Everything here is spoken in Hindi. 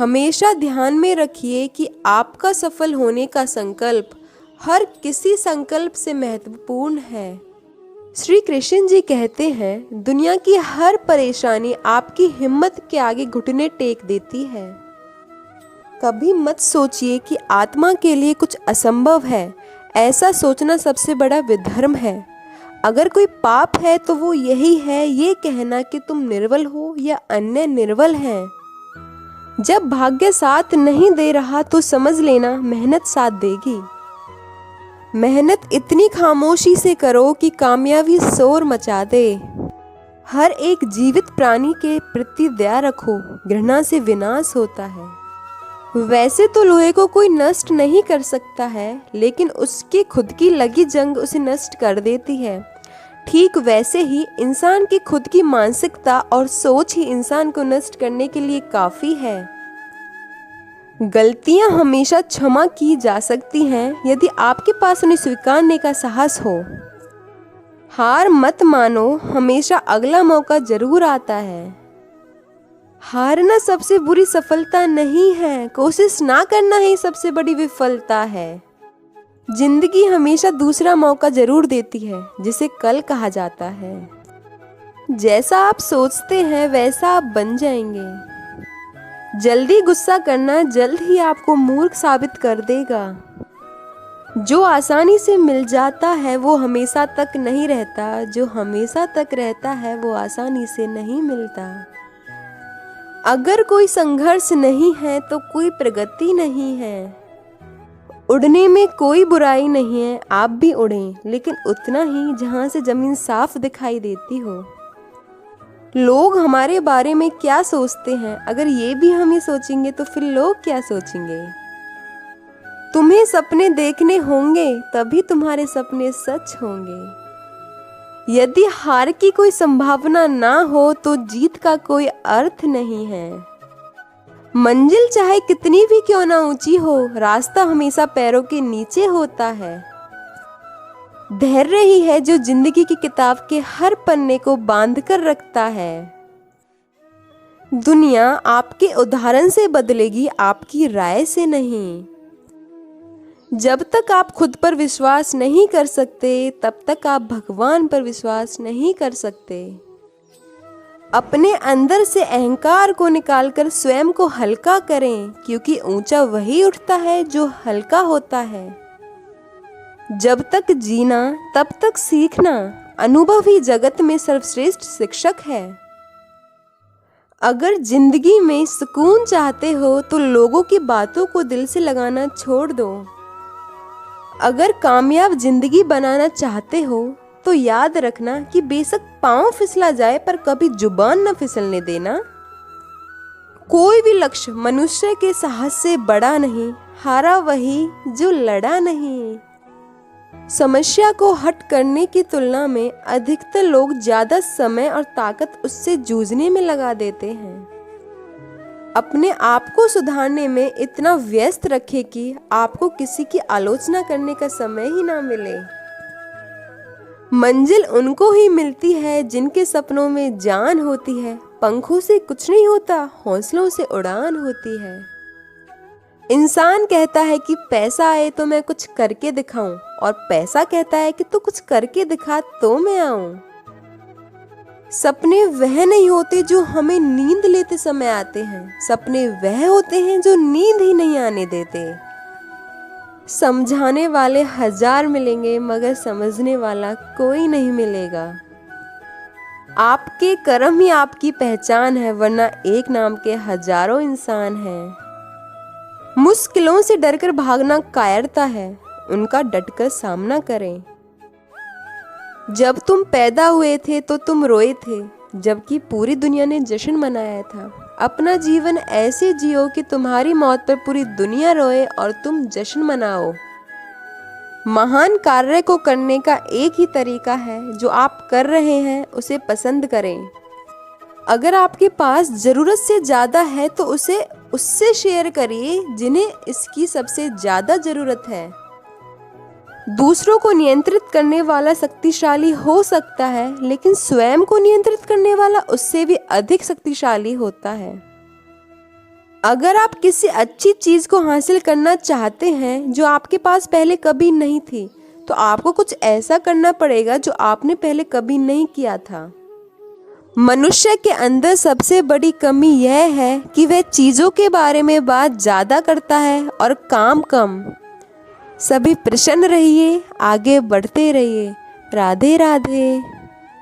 हमेशा ध्यान में रखिए कि आपका सफल होने का संकल्प हर किसी संकल्प से महत्वपूर्ण है। श्री कृष्ण जी कहते हैं, दुनिया की हर परेशानी आपकी हिम्मत के आगे घुटने टेक देती है। कभी मत सोचिए कि आत्मा के लिए कुछ असंभव है। ऐसा सोचना सबसे बड़ा विधर्म है। अगर कोई पाप है तो वो यही है, ये कहना कि तुम निर्बल हो या अन्य निर्बल हैं। जब भाग्य साथ नहीं दे रहा तो समझ लेना मेहनत साथ देगी। मेहनत इतनी खामोशी से करो कि कामयाबी शोर मचा दे। हर एक जीवित प्राणी के प्रति दया रखो, घृणा से विनाश होता है। वैसे तो लोहे को कोई नष्ट नहीं कर सकता है, लेकिन उसकी खुद की लगी जंग उसे नष्ट कर देती है। ठीक वैसे ही इंसान की खुद की मानसिकता और सोच ही इंसान को नष्ट करने के लिए काफी है। गलतियां हमेशा क्षमा की जा सकती हैं यदि आपके पास उन्हें स्वीकारने का साहस हो। हार मत मानो, हमेशा अगला मौका जरूर आता है। हारना सबसे बुरी सफलता नहीं है, कोशिश ना करना ही सबसे बड़ी विफलता है। जिंदगी हमेशा दूसरा मौका जरूर देती है, जिसे कल कहा जाता है। जैसा आप सोचते हैं वैसा आप बन जाएंगे। जल्दी गुस्सा करना जल्द ही आपको मूर्ख साबित कर देगा। जो आसानी से मिल जाता है वो हमेशा तक नहीं रहता, जो हमेशा तक रहता है वो आसानी से नहीं मिलता। अगर कोई संघर्ष नहीं है तो कोई प्रगति नहीं है। उड़ने में कोई बुराई नहीं है, आप भी उड़ें, लेकिन उतना ही जहां से जमीन साफ दिखाई देती हो। लोग हमारे बारे में क्या सोचते हैं, अगर ये भी हम ही सोचेंगे तो फिर लोग क्या सोचेंगे। तुम्हें सपने देखने होंगे तभी तुम्हारे सपने सच होंगे। यदि हार की कोई संभावना ना हो तो जीत का कोई अर्थ नहीं है। मंजिल चाहे कितनी भी क्यों ना ऊंची हो, रास्ता हमेशा पैरों के नीचे होता है। धैर्य ही है जो जिंदगी की किताब के हर पन्ने को बांध कर रखता है। दुनिया आपके उदाहरण से बदलेगी, आपकी राय से नहीं। जब तक आप खुद पर विश्वास नहीं कर सकते, तब तक आप भगवान पर विश्वास नहीं कर सकते। अपने अंदर से अहंकार को निकालकर स्वयं को हल्का करें, क्योंकि ऊंचा वही उठता है जो हल्का होता है। जब तक जीना तब तक सीखना, अनुभव ही जगत में सर्वश्रेष्ठ शिक्षक है। अगर जिंदगी में सुकून चाहते हो तो लोगों की बातों को दिल से लगाना छोड़ दो। अगर कामयाब जिंदगी बनाना चाहते हो तो याद रखना कि बेशक पांव फिसला जाए पर कभी जुबान न फिसलने देना। कोई भी लक्ष्य मनुष्य के साहस से बड़ा नहीं, हारा वही जो लड़ा नहीं। समस्या को हट करने की तुलना में अधिकतर लोग ज्यादा समय और ताकत उससे जूझने में लगा देते हैं। अपने आप को सुधारने में इतना व्यस्त रखें कि आपको किसी की आलोचना करने का समय ही ना मिले। मंजिल उनको ही मिलती है जिनके सपनों में जान होती है। पंखों से कुछ नहीं होता, हौसलों से उड़ान होती है। इंसान कहता है कि पैसा आए तो मैं कुछ करके दिखाऊं, और पैसा कहता है कि तू कुछ करके दिखा तो मैं आऊं। सपने वह नहीं होते जो हमें नींद लेते समय आते हैं, सपने वह होते हैं जो नींद ही नहीं आने देते। समझाने वाले 1000 मिलेंगे मगर समझने वाला कोई नहीं मिलेगा। आपके कर्म ही आपकी पहचान है, वरना एक नाम के हजारों इंसान हैं। मुश्किलों से डरकर भागना कायरता है, उनका डटकर सामना करें। जब तुम पैदा हुए थे तो तुम रोए थे, जबकि पूरी दुनिया ने जश्न मनाया था। अपना जीवन ऐसे जियो कि तुम्हारी मौत पर पूरी दुनिया रोए और तुम जश्न मनाओ। महान कार्य को करने का एक ही तरीका है, जो आप कर रहे हैं उसे पसंद करें। अगर आपके पास जरूरत से ज्यादा है तो उसे उससे शेयर करिए जिन्हें इसकी सबसे ज्यादा जरूरत है। दूसरों को नियंत्रित करने वाला शक्तिशाली हो सकता है, लेकिन स्वयं को नियंत्रित करने वाला उससे भी अधिक शक्तिशाली होता है। अगर आप किसी अच्छी चीज़ को हासिल करना चाहते हैं जो आपके पास पहले कभी नहीं थी, तो आपको कुछ ऐसा करना पड़ेगा जो आपने पहले कभी नहीं किया था। मनुष्य के अंदर सबसे बड़ी कमी यह है कि वह चीज़ों के बारे में बात ज़्यादा करता है और काम कम। सभी प्रसन्न रहिए, आगे बढ़ते रहिए। राधे राधे।